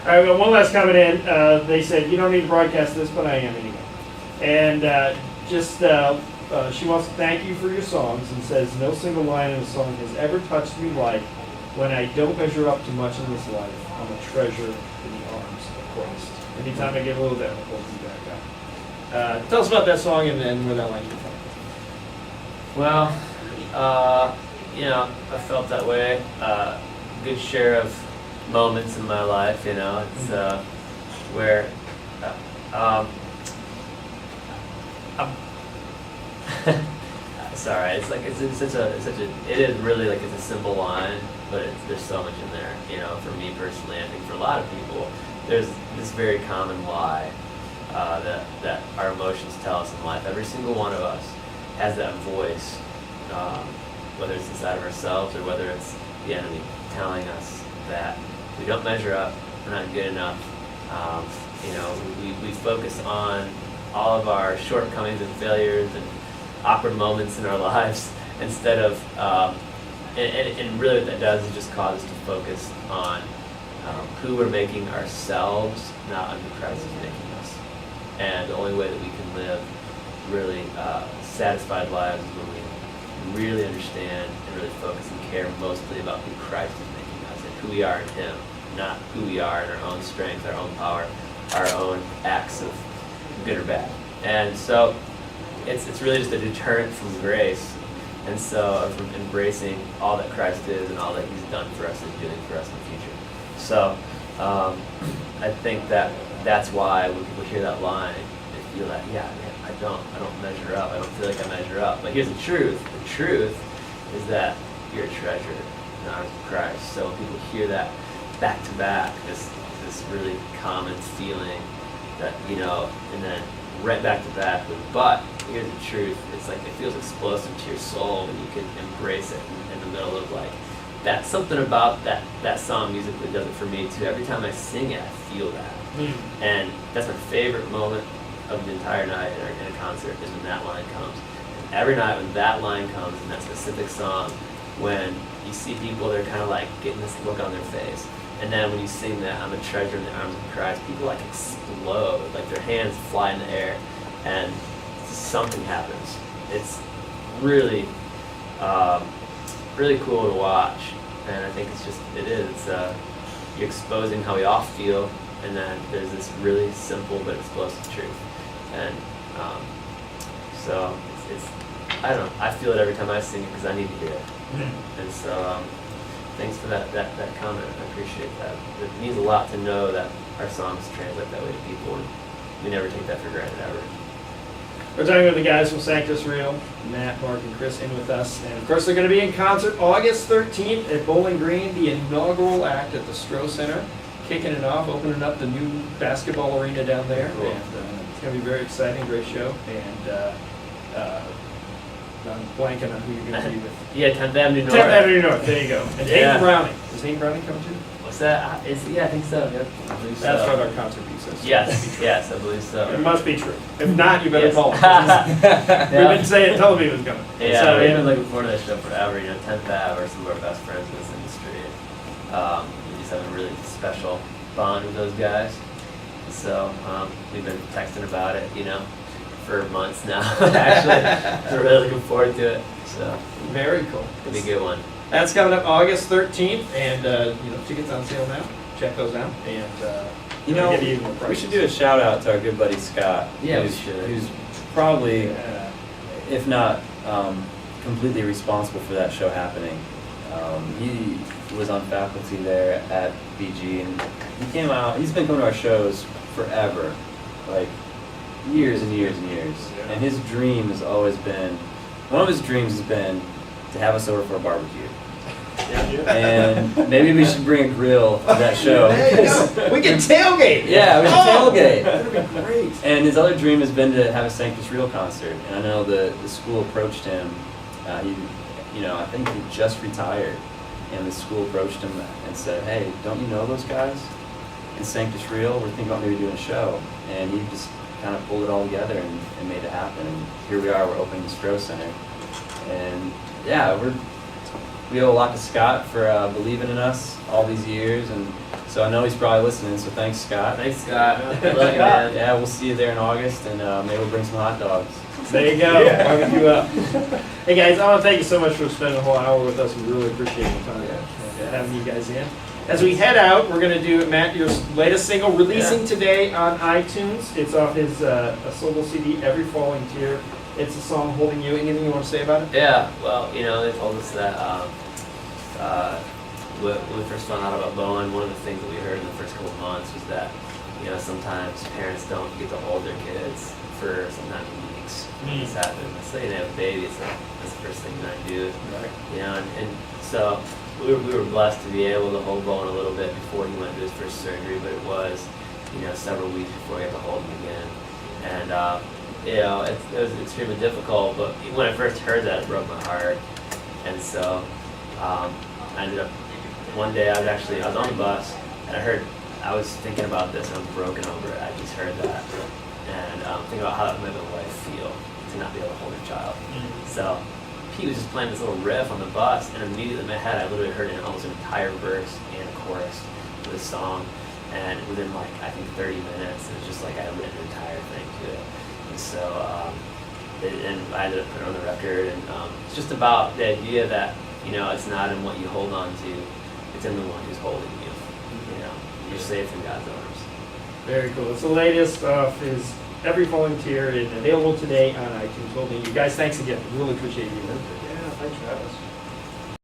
right, we got one last comment in. They said, you don't need to broadcast this, but I am anyway. And she wants to thank you for your songs and says, no single line in a song has ever touched me like when I don't measure up to much in this life, I'm a treasure in the arms of Christ. Anytime I get a little bit, I'll pull you back up. Tell us about that song and where that line came from. Well, I felt that way. Good share of moments in my life, it's where sorry, it's like it's such a it is really like it's a simple line, but there's so much in there. For me personally, I think for a lot of people, there's this very common lie that our emotions tell us in life. Every single one of us has that voice, whether it's inside of ourselves or whether it's the enemy telling us that we don't measure up, we're not good enough. We focus on all of our shortcomings and failures and awkward moments in our lives instead of, and really what that does is just cause us to focus on who we're making ourselves, not on who Christ is making us. And the only way that we can live really satisfied lives is when we really understand and really focus and care mostly about who Christ is making us and who we are in Him, not who we are in our own strength, our own power, our own acts of good or bad. And so it's really just a deterrent from grace, and so from embracing all that Christ is and all that He's done for us and doing for us in the future. So I think that's why when people hear that line, they feel that, yeah, man, I don't measure up. I don't feel like I measure up. But here's the truth. The truth is that you're a treasure in the arms of Christ. So when people hear that back to back, this really common feeling that, and then right back to back with, but here's the truth. It's like it feels explosive to your soul when you can embrace it in the middle of like that. Something about that song musically does it for me too. Every time I sing it, I feel that. And that's my favorite moment of the entire night in a concert is when that line comes. And every night when that line comes in that specific song, when you see people, they're kind of like getting this look on their face. And then when you sing that, I'm a treasure in the arms of Christ, people like explode, like their hands fly in the air, and something happens. It's really, really cool to watch, and I think it's you're exposing how we all feel, and then there's this really simple but explosive truth. And so I don't know, I feel it every time I sing it because I need to hear it. And so thanks for that comment. I appreciate that. It means a lot to know that our songs translate that way to people, and we never take that for granted ever. We're talking with the guys from Sanctus Real, Matt, Mark, and Chris in with us. And of course, they're going to be in concert August 13th at Bowling Green, the inaugural act at the Stroh Center, kicking it off, opening up the new basketball arena down there. Cool. And it's going to be very exciting, great show. And I'm blanking on who you're going to be with. Yeah, 10th Avenue North. 10th Avenue North, there you go. And Hayden Browning. Is Hayden Browning coming too? What's that? Yeah, I think so. Yep. I believe That's so. what our concert piece says. Yes, I believe so. It must be true. If not, you better Yes. call us. We've been saying Television was coming. Yeah, so, we've been looking forward to that show forever. 10th Ave are some of our best friends in this industry. We just have a really special bond with those guys. So we've been texting about it, for months now. Actually, we're really looking forward to it. So very cool. It'll be a good one. That's coming up August 13th, and tickets on sale now. Check those out, and we should do a shout out to our good buddy Scott. Yeah, we should. Who's probably, if not completely responsible for that show happening. He was on faculty there at BG, and he came out. He's been coming to our shows forever, like years and years and years. Yeah. And his dream has always been, one of his dreams has been to have us over for a barbecue. Yeah. And maybe we should bring a grill to that show. There you go. We can tailgate. Yeah, we can tailgate. That'd be great. And his other dream has been to have a Sanctus Real concert. And I know the school approached him. I think he just retired. And the school approached him and said, "Hey, don't you know those guys in Sanctus Real? We're thinking about maybe doing a show." And he just kind of pulled it all together and made it happen. And here we are, we're opening the Stroh Center. And yeah, we owe a lot to Scott for believing in us all these years and So I know he's probably listening, so thanks, Scott. Thanks, Scott. Good luck, man. Yeah, we'll see you there in August, and maybe we'll bring some hot dogs. There you go. Barbecue up. Hey guys, I want to thank you so much for spending a whole hour with us. We really appreciate your time and having you guys in. As we head out, we're going to do, Matt, your latest single releasing today on iTunes. It's off his a solo CD, Every Falling Tear. It's a song, Holding You. Anything you want to say about it? Yeah, well, you know, they told us that when we first found out about Bowen, one of the things that we heard in the first couple of months was that, you know, sometimes parents don't get to hold their kids for sometimes weeks. When this happens. Let's say they have a baby, that's the first thing that I do. Right. You know, and so we were blessed to be able to hold Bowen a little bit before he went to his first surgery, but it was, you know, several weeks before he had to hold him again. And, you know, it was extremely difficult, but when I first heard that, it broke my heart. And so I ended up, one day I was on the bus, and I was thinking about this, and I was broken over it. I just heard that. And thinking about how that would make my wife feel to not be able to hold her child. So Pete was just playing this little riff on the bus, and immediately in my head, I literally heard almost an entire verse and a chorus for this song. And within like, I think 30 minutes, it was just like I had written an entire thing to it. And so, and I ended up putting it on the record, and it's just about the idea that, you know, it's not in what you hold on to, it's in the one who's holding you. You know, you're safe in God's arms. Very cool. It's the latest off his Every Falling Tear and available today on iTunes. Holding You. Guys, thanks again. Really appreciate you. Yeah, thanks for having us.